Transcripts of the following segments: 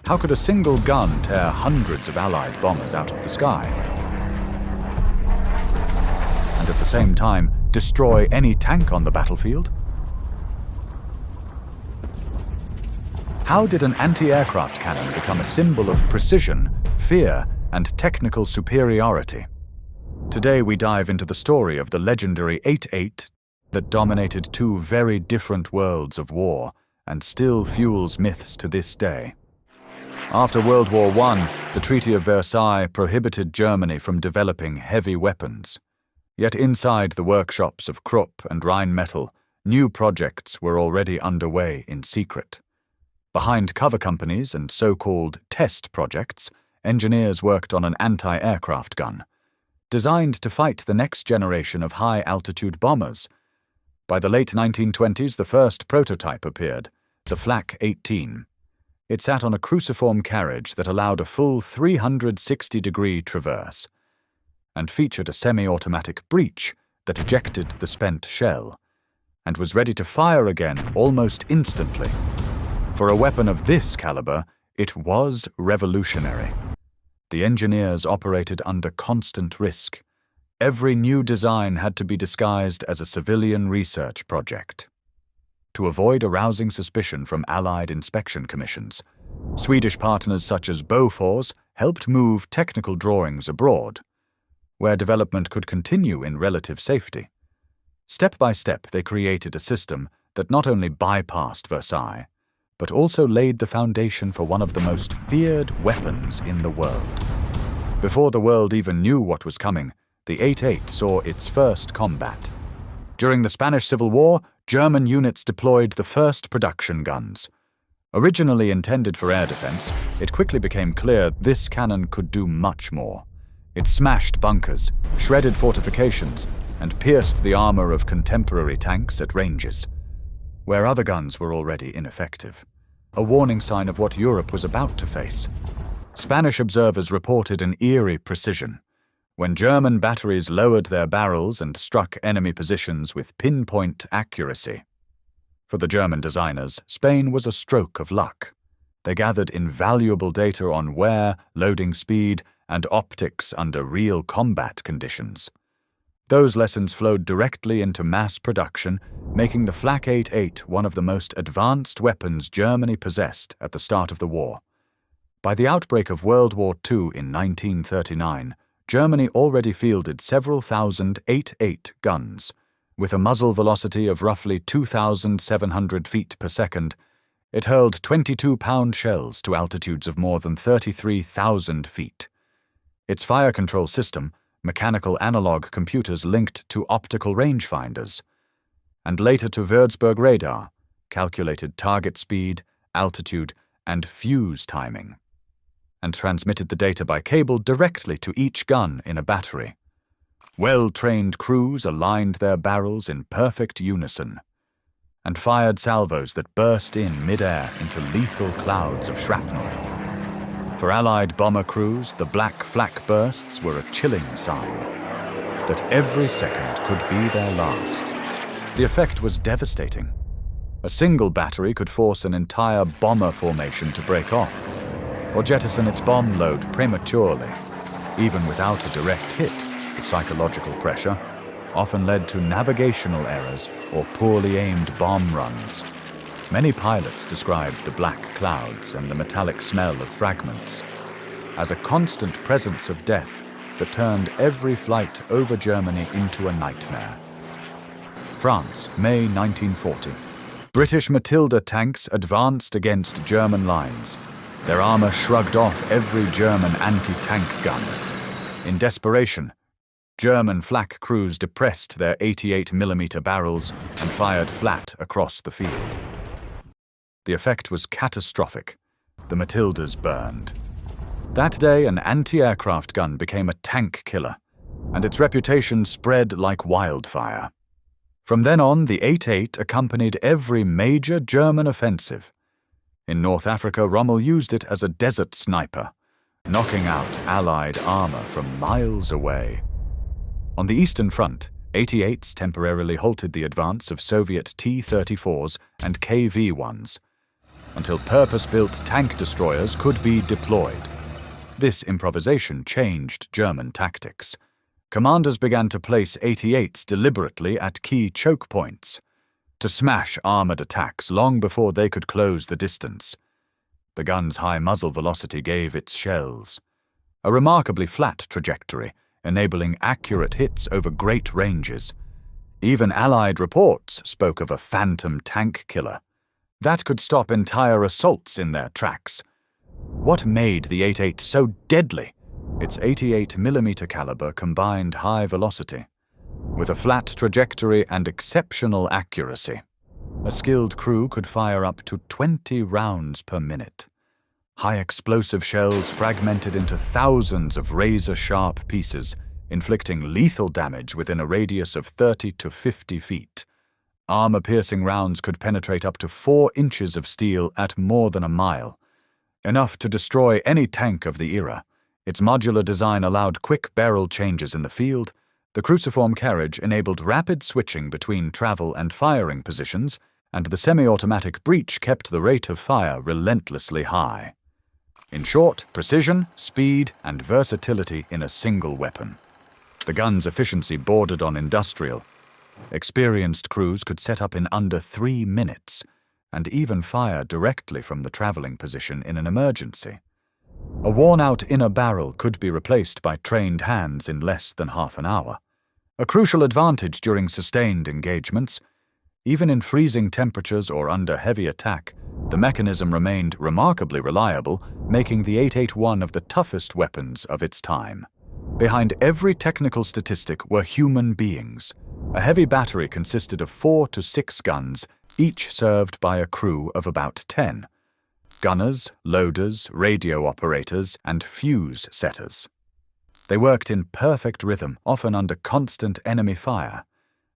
How could a single gun tear hundreds of Allied bombers out of the sky? And at the same time, destroy any tank on the battlefield? How did an anti-aircraft cannon become a symbol of precision, fear, and technical superiority? Today we dive into the story of the legendary 8.8 that dominated two very different worlds of war and still fuels myths to this day. After World War I, the Treaty of Versailles prohibited Germany from developing heavy weapons. Yet inside the workshops of Krupp and Rheinmetall, new projects were already underway in secret. Behind cover companies and so-called test projects, engineers worked on an anti-aircraft gun, designed to fight the next generation of high-altitude bombers. By the late 1920s, the first prototype appeared, the FLAK 18. It sat on a cruciform carriage that allowed a full 360-degree traverse, and featured a semi-automatic breech that ejected the spent shell, and was ready to fire again almost instantly. For a weapon of this caliber, it was revolutionary. The engineers operated under constant risk. Every new design had to be disguised as a civilian research project. To avoid arousing suspicion from Allied inspection commissions, Swedish partners such as Bofors helped move technical drawings abroad, where development could continue in relative safety. Step by step, they created a system that not only bypassed Versailles, but also laid the foundation for one of the most feared weapons in the world. Before the world even knew what was coming, the 8.8 saw its first combat. During the Spanish Civil War, German units deployed the first production guns. Originally intended for air defense, it quickly became clear this cannon could do much more. It smashed bunkers, shredded fortifications, and pierced the armor of contemporary tanks at ranges, where other guns were already ineffective. A warning sign of what Europe was about to face. Spanish observers reported an eerie precision, when German batteries lowered their barrels and struck enemy positions with pinpoint accuracy. For the German designers, Spain was a stroke of luck. They gathered invaluable data on wear, loading speed, and optics under real combat conditions. Those lessons flowed directly into mass production, making the FLAK 8.8 one of the most advanced weapons Germany possessed at the start of the war. By the outbreak of World War II in 1939, Germany already fielded several thousand 8.8 guns. With a muzzle velocity of roughly 2,700 feet per second, it hurled 22-pound shells to altitudes of more than 33,000 feet. Its fire control system, mechanical analog computers linked to optical rangefinders, and later to Würzburg radar, calculated target speed, altitude, and fuse timing, and transmitted the data by cable directly to each gun in a battery. Well-trained crews aligned their barrels in perfect unison, and fired salvos that burst in mid-air into lethal clouds of shrapnel. For Allied bomber crews, the black flak bursts were a chilling sign that every second could be their last. The effect was devastating. A single battery could force an entire bomber formation to break off, or jettison its bomb load prematurely. Even without a direct hit, the psychological pressure often led to navigational errors or poorly aimed bomb runs. Many pilots described the black clouds and the metallic smell of fragments as a constant presence of death that turned every flight over Germany into a nightmare. France, May 1940. British Matilda tanks advanced against German lines. Their armor shrugged off every German anti-tank gun. In desperation, German flak crews depressed their 88mm barrels and fired flat across the field. The effect was catastrophic. The Matildas burned. That day, an anti-aircraft gun became a tank killer, and its reputation spread like wildfire. From then on, the 8.8 accompanied every major German offensive. In North Africa, Rommel used it as a desert sniper, knocking out Allied armor from miles away. On the Eastern Front, 88s temporarily halted the advance of Soviet T-34s and KV-1s. until purpose-built tank destroyers could be deployed. This improvisation changed German tactics. Commanders began to place 88s deliberately at key choke points, to smash armored attacks long before they could close the distance. The gun's high muzzle velocity gave its shells a remarkably flat trajectory, enabling accurate hits over great ranges. Even Allied reports spoke of a phantom tank killer that could stop entire assaults in their tracks. What made the 88 so deadly? Its 88mm caliber combined high velocity with a flat trajectory and exceptional accuracy. A skilled crew could fire up to 20 rounds per minute. High explosive shells fragmented into thousands of razor-sharp pieces, inflicting lethal damage within a radius of 30 to 50 feet. Armor-piercing rounds could penetrate up to 4 inches of steel at more than a mile, enough to destroy any tank of the era. Its modular design allowed quick barrel changes in the field. The cruciform carriage enabled rapid switching between travel and firing positions, and the semi-automatic breech kept the rate of fire relentlessly high. In short, precision, speed, and versatility in a single weapon. The gun's efficiency bordered on industrial. Experienced crews could set up in under 3 minutes, and even fire directly from the traveling position in an emergency. A worn-out inner barrel could be replaced by trained hands in less than half an hour. A crucial advantage during sustained engagements. Even in freezing temperatures or under heavy attack, the mechanism remained remarkably reliable, making the 88 one of the toughest weapons of its time. Behind every technical statistic were human beings. A heavy battery consisted of 4 to 6 guns, each served by a crew of about 10. Gunners, loaders, radio operators, and fuse setters. They worked in perfect rhythm, often under constant enemy fire.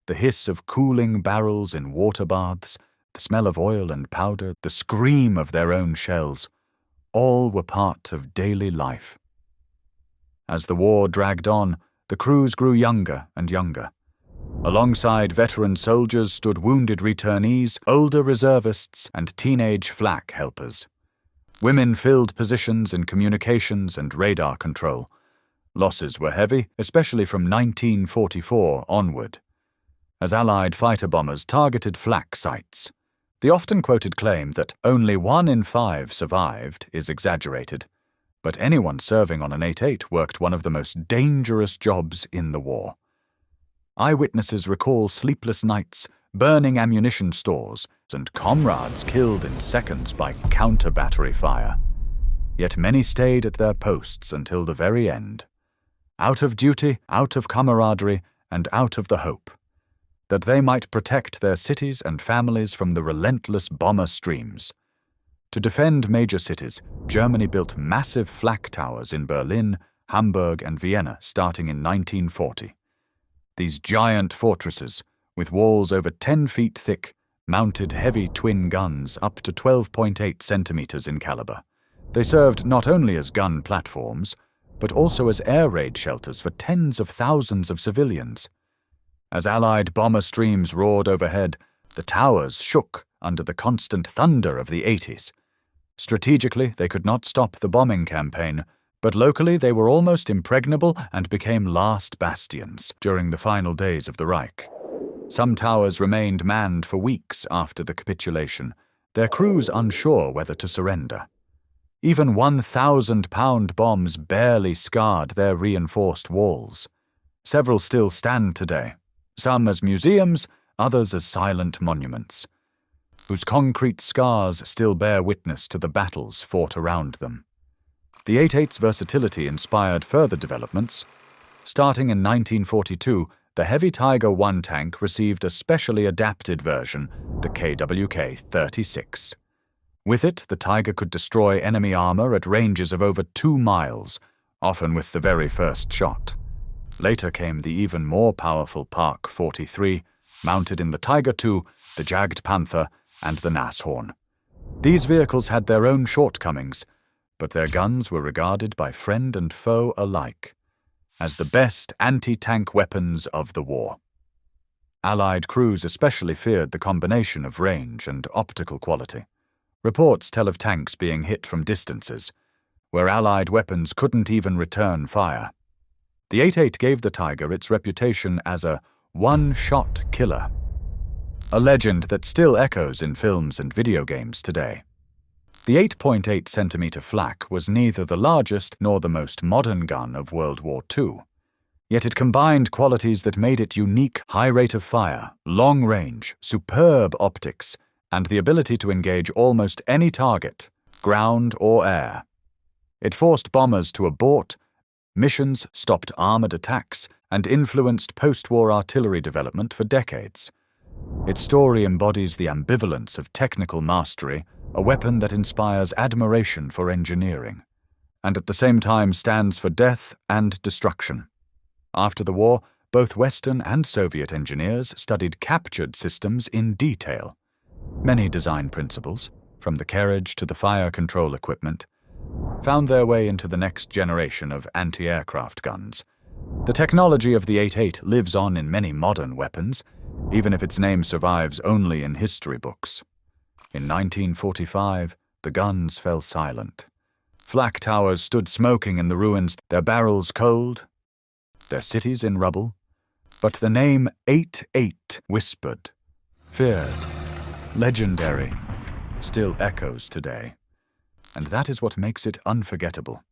The hiss of cooling barrels in water baths, the smell of oil and powder, the scream of their own shells, all were part of daily life. As the war dragged on, the crews grew younger and younger. Alongside veteran soldiers stood wounded returnees, older reservists, and teenage FLAK helpers. Women filled positions in communications and radar control. Losses were heavy, especially from 1944 onward, as Allied fighter bombers targeted FLAK sites. The often quoted claim that only 1 in 5 survived is exaggerated, but anyone serving on an 88 worked one of the most dangerous jobs in the war. Eyewitnesses recall sleepless nights, burning ammunition stores, and comrades killed in seconds by counter-battery fire. Yet many stayed at their posts until the very end. Out of duty, out of camaraderie, and out of the hope that they might protect their cities and families from the relentless bomber streams. To defend major cities, Germany built massive FLAK towers in Berlin, Hamburg, and Vienna starting in 1940. These giant fortresses, with walls over 10 feet thick, mounted heavy twin guns up to 12.8 centimeters in caliber. They served not only as gun platforms, but also as air raid shelters for tens of thousands of civilians. As Allied bomber streams roared overhead, the towers shook under the constant thunder of the 80s. Strategically, they could not stop the bombing campaign, but locally they were almost impregnable and became last bastions during the final days of the Reich. Some towers remained manned for weeks after the capitulation, their crews unsure whether to surrender. Even 1,000-pound bombs barely scarred their reinforced walls. Several still stand today, some as museums, others as silent monuments, whose concrete scars still bear witness to the battles fought around them. The 88's versatility inspired further developments. Starting in 1942, the heavy Tiger I tank received a specially adapted version, the KWK-36. With it, the Tiger could destroy enemy armor at ranges of over 2 miles, often with the very first shot. Later came the even more powerful Park 43, mounted in the Tiger II, the Jagd Panther, and the Nashorn. These vehicles had their own shortcomings, but their guns were regarded by friend and foe alike as the best anti-tank weapons of the war. Allied crews especially feared the combination of range and optical quality. Reports tell of tanks being hit from distances, where Allied weapons couldn't even return fire. The 88 gave the Tiger its reputation as a one-shot killer, a legend that still echoes in films and video games today. The 8.8-centimeter FLAK was neither the largest nor the most modern gun of World War II. Yet it combined qualities that made it unique: high rate of fire, long range, superb optics, and the ability to engage almost any target, ground or air. It forced bombers to abort missions, stopped armored attacks, and influenced post-war artillery development for decades. Its story embodies the ambivalence of technical mastery, a weapon that inspires admiration for engineering, and at the same time stands for death and destruction. After the war, both Western and Soviet engineers studied captured systems in detail. Many design principles, from the carriage to the fire control equipment, found their way into the next generation of anti-aircraft guns. The technology of the 88 lives on in many modern weapons, even if its name survives only in history books. In 1945, the guns fell silent. FLAK towers stood smoking in the ruins, their barrels cold, their cities in rubble. But the name 88, whispered, feared, legendary, still echoes today. And that is what makes it unforgettable.